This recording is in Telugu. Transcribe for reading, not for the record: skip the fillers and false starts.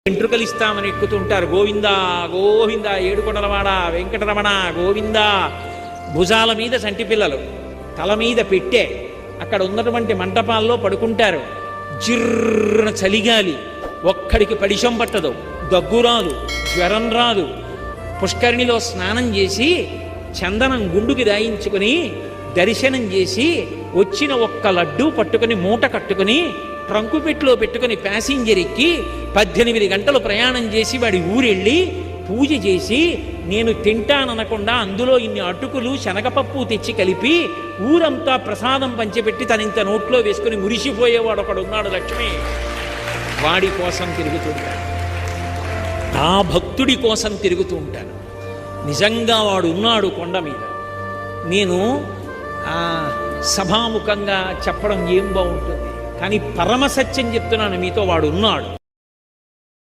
వెంట్రుకలు ఇస్తామని ఎక్కుతుంటారు. గోవింద గోవింద ఏడుకొండలవాడ వెంకటరమణ గోవింద. భుజాల మీద సంటి పిల్లలు, తల మీద పెట్టే అక్కడ ఉన్నటువంటి మంటపాల్లో పడుకుంటారు. జిర్రన చలిగాలి, ఒక్కడికి పడిశం పట్టదు, దగ్గు రాదు, జ్వరం రాదు. పుష్కరిణిలో స్నానం చేసి చందనం గుండుకి దాయించుకుని దర్శనం చేసి వచ్చిన ఒక్క లడ్డూ పట్టుకుని మూట కట్టుకుని ట్రంకు పెట్టిలో పెట్టుకుని ప్యాసింజర్ ఎక్కి 18 గంటలు ప్రయాణం చేసి వాడి ఊరెళ్ళి పూజ చేసి నేను తింటాననకుండా అందులో ఇన్ని అటుకులు శనగపప్పు తెచ్చి కలిపి ఊరంతా ప్రసాదం పంచిపెట్టి తనింత నోట్లో వేసుకుని మురిసిపోయేవాడు ఒకడు ఉన్నాడు, లక్ష్మి. వాడి కోసం తిరుగుతూ ఉంటాను, ఆ భక్తుడి కోసం తిరుగుతూ ఉంటాను. నిజంగా వాడు ఉన్నాడు కొండ మీద. నేను సభాముఖంగా చెప్పడం ఏం బాగుంటుంది, కానీ పరమసత్యం చెప్తున్నాను మీతో, వాడు ఉన్నాడు.